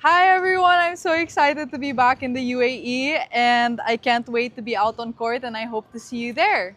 Hi everyone, I'm so excited to be back in the UAE and I can't wait to be out on court and I hope to see you there.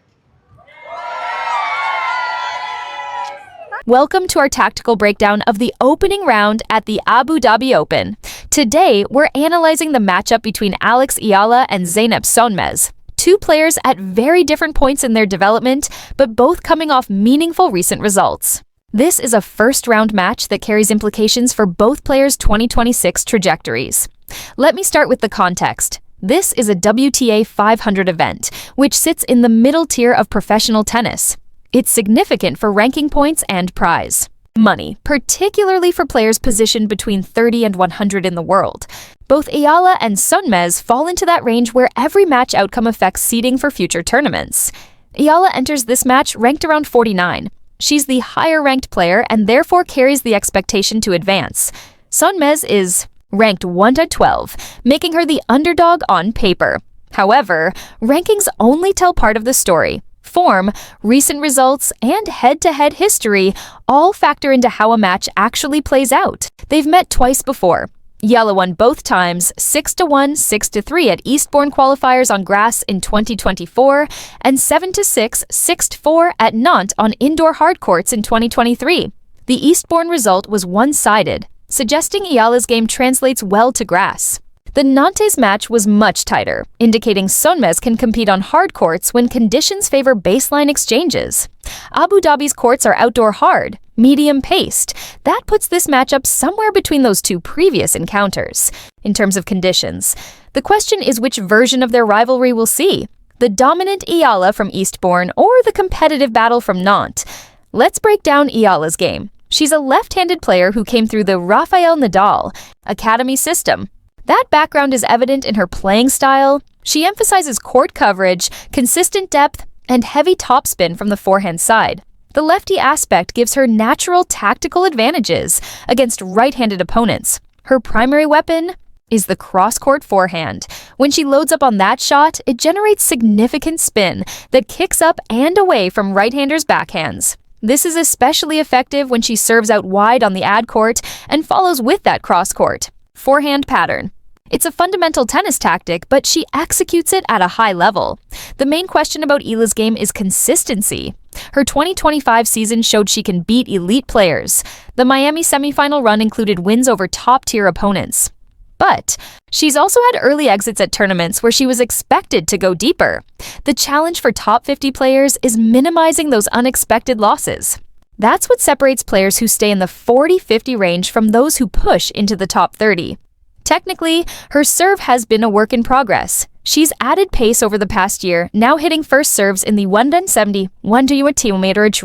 Welcome to our tactical breakdown of the opening round at the Abu Dhabi Open. Today, we're analyzing the matchup between Alexandra Eala and Zeynep Sonmez. Two players at very different points in their development, but both coming off meaningful recent results. This is a first-round match that carries implications for both players' 2026 trajectories. Let me start with the context. This is a WTA 500 event, which sits in the middle tier of professional tennis. It's significant for ranking points and prize money, particularly for players positioned between 30 and 100 in the world. Both Eala and Sonmez fall into that range where every match outcome affects seeding for future tournaments. Eala enters this match ranked around 49. She's the higher-ranked player and therefore carries the expectation to advance. Sonmez is ranked 1 to 12, making her the underdog on paper. However, rankings only tell part of the story. Form, recent results, and head-to-head history all factor into how a match actually plays out. They've met twice before. Eala won both times 6-1, 6-3 at Eastbourne qualifiers on grass in 2024 and 7-6, 6-4 at Nantes on indoor hard courts in 2023. The Eastbourne result was one-sided, suggesting Eala's game translates well to grass. The Nantes match was much tighter, indicating Sonmez can compete on hard courts when conditions favor baseline exchanges. Abu Dhabi's courts are outdoor hard, medium-paced. That puts this matchup somewhere between those two previous encounters. In terms of conditions, the question is which version of their rivalry we'll see, the dominant Eala from Eastbourne or the competitive battle from Nantes. Let's break down Eala's game. She's a left-handed player who came through the Rafael Nadal Academy system. That background is evident in her playing style. She emphasizes court coverage, consistent depth, and heavy topspin from the forehand side. The lefty aspect gives her natural tactical advantages against right-handed opponents. Her primary weapon is the cross-court forehand. When she loads up on that shot, it generates significant spin that kicks up and away from right-handers' backhands. This is especially effective when she serves out wide on the ad court and follows with that cross-court forehand pattern. It's a fundamental tennis tactic, but she executes it at a high level. The main question about Eala's game is consistency. Her 2025 season showed she can beat elite players. The Miami semifinal run included wins over top-tier opponents. But she's also had early exits at tournaments where she was expected to go deeper. The challenge for top 50 players is minimizing those unexpected losses. That's what separates players who stay in the 40-50 range from those who push into the top 30. Technically, her serve has been a work in progress. She's added pace over the past year, now hitting first serves in the 170, 1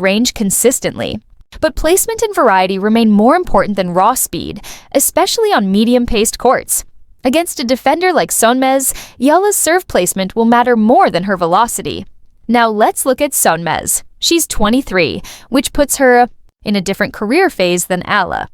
range consistently. But placement and variety remain more important than raw speed, especially on medium-paced courts. Against a defender like Sonmez, Eala's serve placement will matter more than her velocity. Now let's look at Sonmez. She's 23, which puts her in a different career phase than Eala.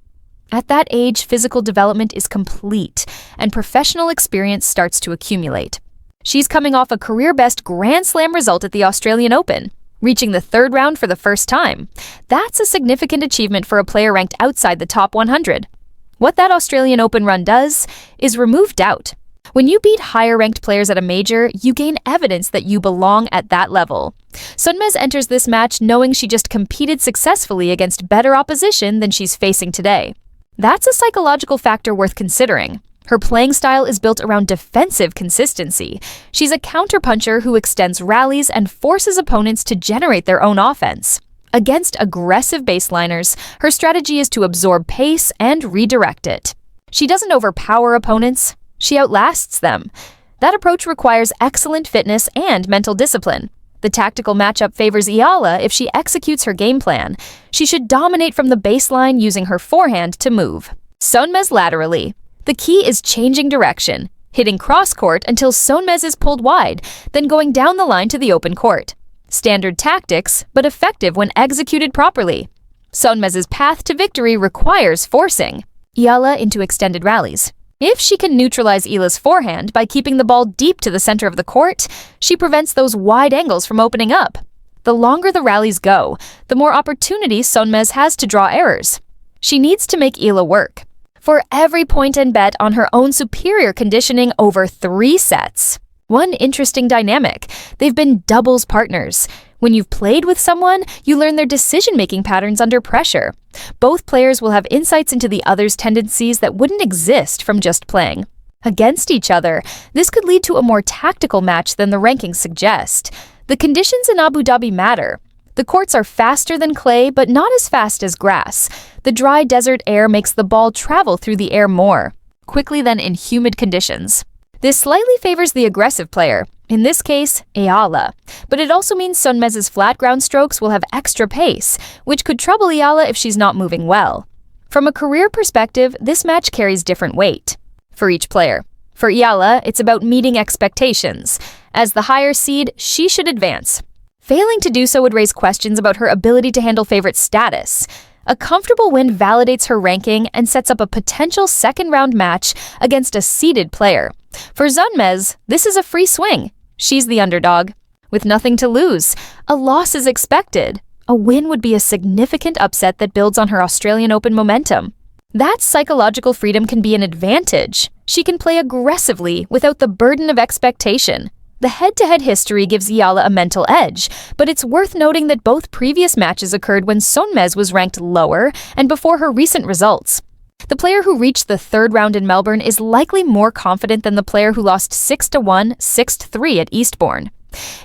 At that age, physical development is complete, and professional experience starts to accumulate. She's coming off a career-best Grand Slam result at the Australian Open, reaching the third round for the first time. That's a significant achievement for a player ranked outside the top 100. What that Australian Open run does is remove doubt. When you beat higher-ranked players at a major, you gain evidence that you belong at that level. Sonmez enters this match knowing she just competed successfully against better opposition than she's facing today. That's a psychological factor worth considering. Her playing style is built around defensive consistency. She's a counterpuncher who extends rallies and forces opponents to generate their own offense. Against aggressive baseliners, her strategy is to absorb pace and redirect it. She doesn't overpower opponents, she outlasts them. That approach requires excellent fitness and mental discipline. The tactical matchup favors Eala if she executes her game plan. She should dominate from the baseline using her forehand to move. Sonmez laterally. The key is changing direction, hitting cross-court until Sonmez is pulled wide, then going down the line to the open court. Standard tactics, but effective when executed properly. Sonmez's path to victory requires forcing Eala into extended rallies. If she can neutralize Eala's forehand by keeping the ball deep to the center of the court, she prevents those wide angles from opening up. The longer the rallies go, the more opportunity Sonmez has to draw errors. She needs to make Eala work. for every point and bet on her own superior conditioning over 3 sets. One interesting dynamic: they've been doubles partners. When you've played with someone, you learn their decision-making patterns under pressure. Both players will have insights into the other's tendencies that wouldn't exist from just playing against each other. This could lead to a more tactical match than the rankings suggest. The conditions in Abu Dhabi matter. The courts are faster than clay, but not as fast as grass. The dry desert air makes the ball travel through the air more quickly than in humid conditions. This slightly favors the aggressive player, in this case, Eala. But it also means Sonmez's flat ground strokes will have extra pace, which could trouble Eala if she's not moving well. From a career perspective, this match carries different weight for each player. For Eala, it's about meeting expectations. As the higher seed, she should advance. Failing to do so would raise questions about her ability to handle favorite status. A comfortable win validates her ranking and sets up a potential second-round match against a seeded player. For Sonmez, this is a free swing. She's the underdog. With nothing to lose, a loss is expected. A win would be a significant upset that builds on her Australian Open momentum. That psychological freedom can be an advantage. She can play aggressively without the burden of expectation. The head-to-head history gives Eala a mental edge, but it's worth noting that both previous matches occurred when Sonmez was ranked lower and before her recent results. The player who reached the third round in Melbourne is likely more confident than the player who lost 6-1, 6-3 at Eastbourne.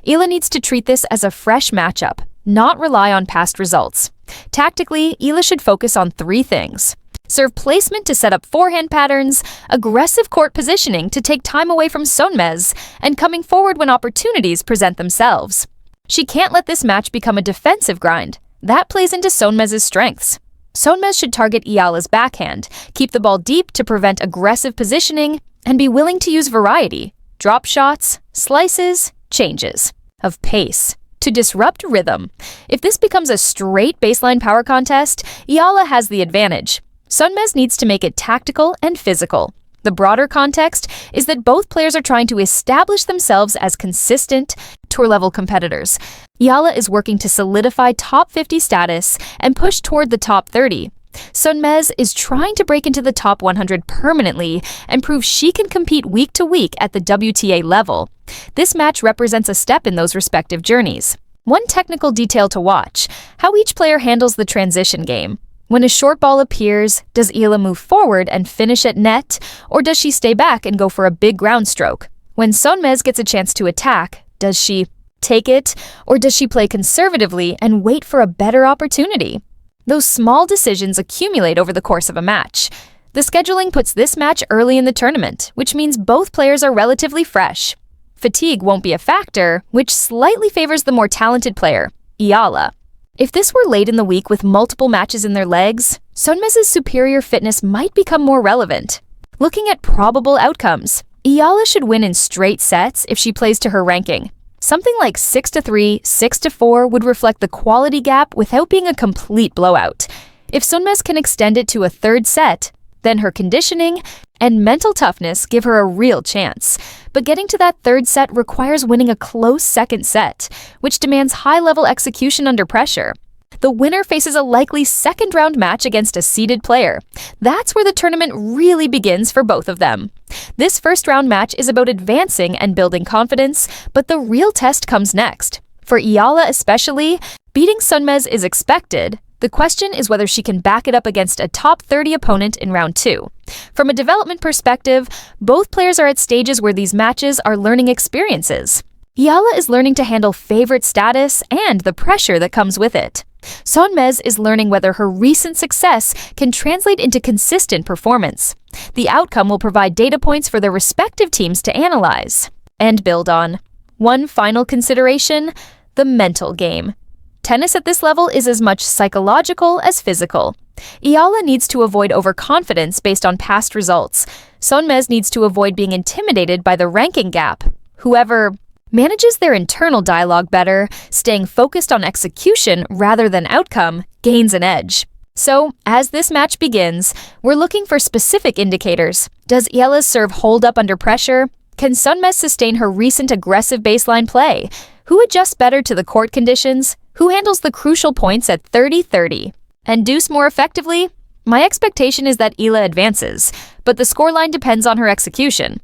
Eala needs to treat this as a fresh matchup, not rely on past results. Tactically, Eala should focus on 3 things: serve placement to set up forehand patterns, aggressive court positioning to take time away from Sonmez, and coming forward when opportunities present themselves. She can't let this match become a defensive grind. That plays into Sonmez's strengths. Sonmez should target Eala's backhand, keep the ball deep to prevent aggressive positioning, and be willing to use variety, drop shots, slices, changes of pace to disrupt rhythm. If this becomes a straight baseline power contest, Eala has the advantage. Sonmez needs to make it tactical and physical. The broader context is that both players are trying to establish themselves as consistent, tour-level competitors. Eala is working to solidify top 50 status and push toward the top 30. Sonmez is trying to break into the top 100 permanently and prove she can compete week to week at the WTA level. This match represents a step in those respective journeys. One technical detail to watch: how each player handles the transition game. When a short ball appears, does Eala move forward and finish at net, or does she stay back and go for a big ground stroke? When Sonmez gets a chance to attack, does she take it, or does she play conservatively and wait for a better opportunity? Those small decisions accumulate over the course of a match. The scheduling puts this match early in the tournament, which means both players are relatively fresh. Fatigue won't be a factor, which slightly favors the more talented player, Eala. If this were late in the week with multiple matches in their legs, Sonmez's superior fitness might become more relevant. Looking at probable outcomes, Eala should win in straight sets if she plays to her ranking. Something like 6-3, 6-4 would reflect the quality gap without being a complete blowout. If Sonmez can extend it to a third set, then her conditioning and mental toughness give her a real chance. But getting to that third set requires winning a close second set, which demands high-level execution under pressure. The winner faces a likely second-round match against a seeded player. That's where the tournament really begins for both of them. This first-round match is about advancing and building confidence, but the real test comes next. For Eala especially, beating Sonmez is expected. The question is whether she can back it up against a top 30 opponent in round 2. From a development perspective, both players are at stages where these matches are learning experiences. Eala is learning to handle favorite status and the pressure that comes with it. Sonmez is learning whether her recent success can translate into consistent performance. The outcome will provide data points for their respective teams to analyze and build on. One final consideration: the mental game. Tennis at this level is as much psychological as physical. Eala needs to avoid overconfidence based on past results. Sonmez needs to avoid being intimidated by the ranking gap. Whoever manages their internal dialogue better, staying focused on execution rather than outcome, gains an edge. So, as this match begins, we're looking for specific indicators. Does Eala's serve hold up under pressure? Can Sonmez sustain her recent aggressive baseline play? Who adjusts better to the court conditions? Who handles the crucial points at 30-30? And deuce more effectively? My expectation is that Eala advances, but the scoreline depends on her execution.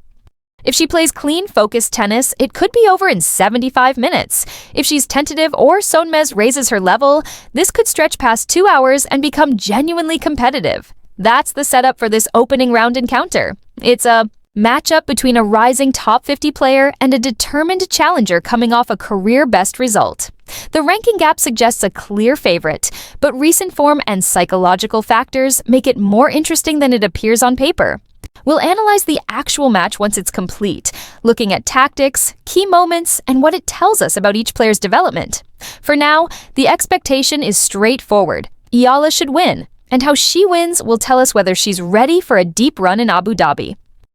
If she plays clean, focused tennis, it could be over in 75 minutes. If she's tentative or Sonmez raises her level, this could stretch past 2 hours and become genuinely competitive. That's the setup for this opening round encounter. It's a matchup between a rising top 50 player and a determined challenger coming off a career best result. The ranking gap suggests a clear favorite, but recent form and psychological factors make it more interesting than it appears on paper. We'll analyze the actual match once it's complete, looking at tactics, key moments, and what it tells us about each player's development. For now, the expectation is straightforward. Eala should win, and how she wins will tell us whether she's ready for a deep run in Abu Dhabi.